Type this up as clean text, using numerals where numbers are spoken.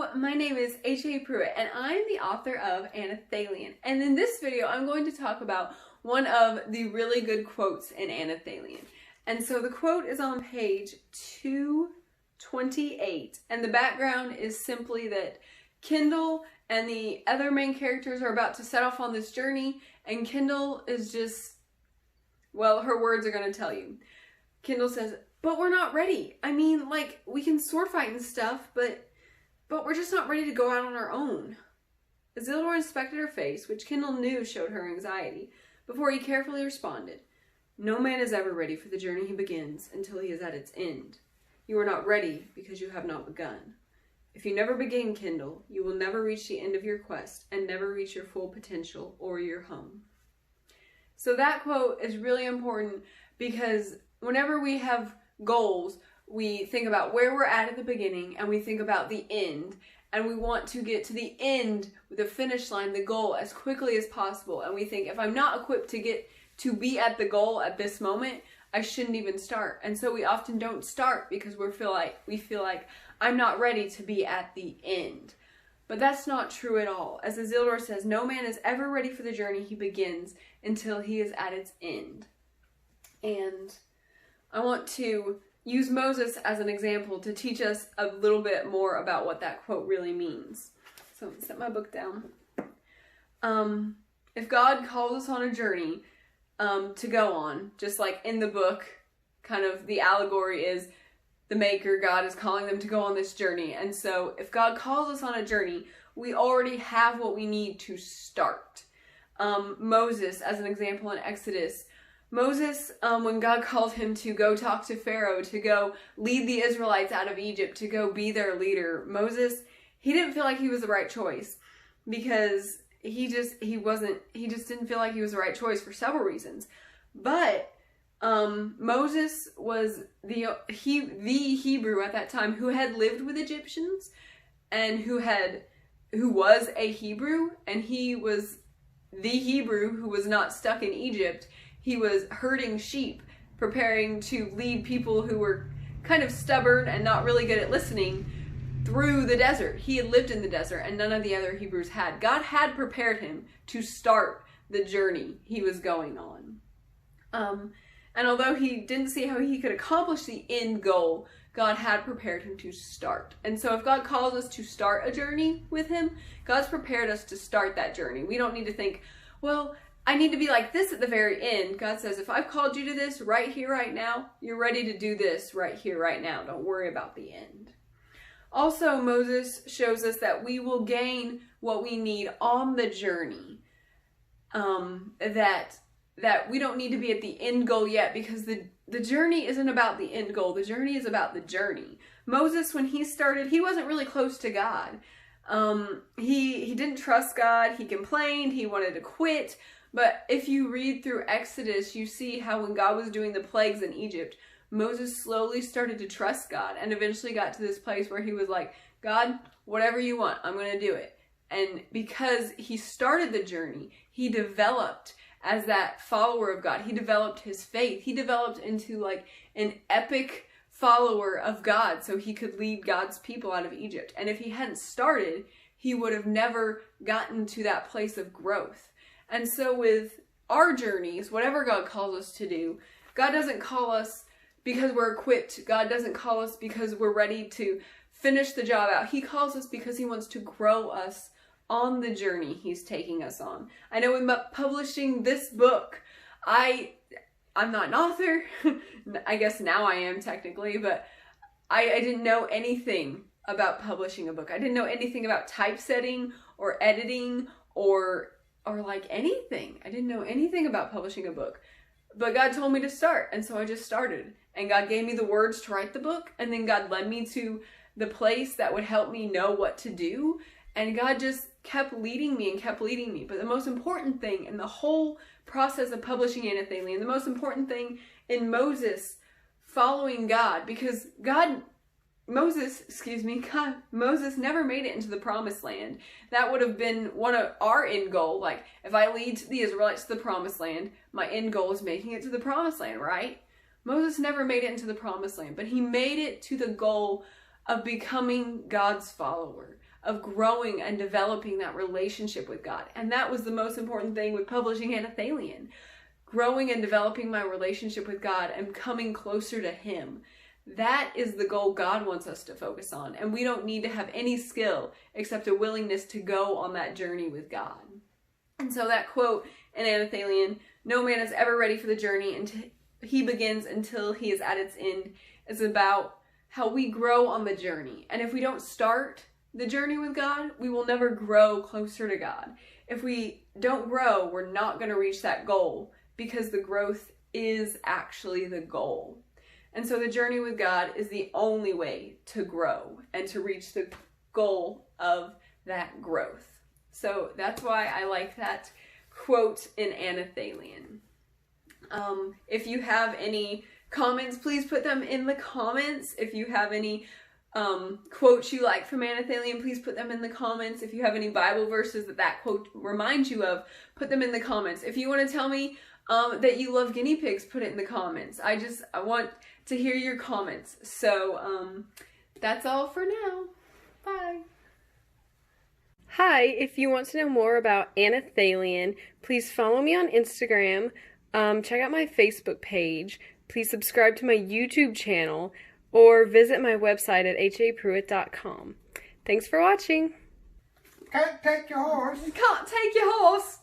Hello, my name is H.A.Pruitt and I'm the author of Anelthalien. And in this video, I'm going to talk about one of the really good quotes in Anelthalien. And so the quote is on page 228, and the background is simply that Kendall and the other main characters are about to set off on this journey, and Kendall is just, well, her words are going to tell you. Kendall says, "But we're not ready. I mean, like, we can sword fight and stuff, but we're just not ready to go out on our own." Isildur inspected her face, which Kendall knew showed her anxiety, before he carefully responded, "No man is ever ready for the journey he begins until he is at its end. You are not ready because you have not begun. If you never begin, Kendall, you will never reach the end of your quest and never reach your full potential or your home." So that quote is really important because whenever we have goals, we think about where we're at the beginning and we think about the end, and we want to get to the end, the finish line, the goal as quickly as possible. And we think, if I'm not equipped to be at the goal at this moment, I shouldn't even start. And so we often don't start because we feel like I'm not ready to be at the end. But that's not true at all. As Isildur says, no man is ever ready for the journey he begins until he is at its end. And I want to use Moses as an example to teach us a little bit more about what that quote really means. So I'm gonna set my book down. If God calls us on a journey to go on, just like in the book, kind of the allegory is the maker, God, is calling them to go on this journey. And so if God calls us on a journey, we already have what we need to start. Moses, as an example in Exodus, Moses, when God called him to go talk to Pharaoh, to go lead the Israelites out of Egypt, to go be their leader, Moses, he didn't feel like he was the right choice because he just didn't feel like he was the right choice for several reasons. But Moses was the Hebrew at that time who had lived with Egyptians and who was a Hebrew, and he was the Hebrew who was not stuck in Egypt. He was herding sheep, preparing to lead people who were kind of stubborn and not really good at listening through the desert. He had lived in the desert, and none of the other Hebrews had. God had prepared him to start the journey he was going on. And although he didn't see how he could accomplish the end goal, God had prepared him to start. And so if God calls us to start a journey with him, God's prepared us to start that journey. We don't need to think, well, I need to be like this at the very end. God says, if I've called you to this right here, right now, you're ready to do this right here, right now. Don't worry about the end. Also, Moses shows us that we will gain what we need on the journey. That we don't need to be at the end goal yet, because the journey isn't about the end goal. The journey is about the journey. Moses, when he started, he wasn't really close to God. He didn't trust God. He complained. He wanted to quit. But if you read through Exodus, you see how when God was doing the plagues in Egypt, Moses slowly started to trust God and eventually got to this place where he was like, God, whatever you want, I'm going to do it. And because he started the journey, he developed as that follower of God. He developed his faith. He developed into like an epic follower of God so he could lead God's people out of Egypt. And if he hadn't started, he would have never gotten to that place of growth. And so with our journeys, whatever God calls us to do, God doesn't call us because we're equipped. God doesn't call us because we're ready to finish the job out. He calls us because he wants to grow us on the journey he's taking us on. I know in publishing this book, I'm not an author. I guess now I am technically, but I didn't know anything about publishing a book. I didn't know anything about typesetting or editing or like anything. I didn't know anything about publishing a book. But God told me to start, and so I just started. And God gave me the words to write the book, and then God led me to the place that would help me know what to do. And God just kept leading me and kept leading me. But the most important thing in the whole process of publishing Anelthalien, the most important thing in Moses following God, because Moses never made it into the promised land. That would have been one of our end goal. Like, if I lead the Israelites to the promised land, my end goal is making it to the promised land, right? Moses never made it into the promised land, but he made it to the goal of becoming God's follower, of growing and developing that relationship with God. And that was the most important thing with publishing Anelthalien. Growing and developing my relationship with God and coming closer to Him. That is the goal God wants us to focus on. And we don't need to have any skill except a willingness to go on that journey with God. And so that quote in Anelthalien, "No man is ever ready for the journey until he begins until he is at its end," is about how we grow on the journey. And if we don't start the journey with God, we will never grow closer to God. If we don't grow, we're not going to reach that goal, because the growth is actually the goal. And so the journey with God is the only way to grow and to reach the goal of that growth. So that's why I like that quote in Anelthalien. If you have any comments, please put them in the comments. If you have any quotes you like from Anelthalien, please put them in the comments. If you have any Bible verses that quote reminds you of, put them in the comments. If you want to tell me that you love guinea pigs, put it in the comments. I want to hear your comments. So that's all for now. Bye. Hi, if you want to know more about Anelthalien, please follow me on Instagram, check out my Facebook page, please subscribe to my YouTube channel, or visit my website at HAPruitt.com. Thanks for watching. Can't take your horse. Can't take your horse.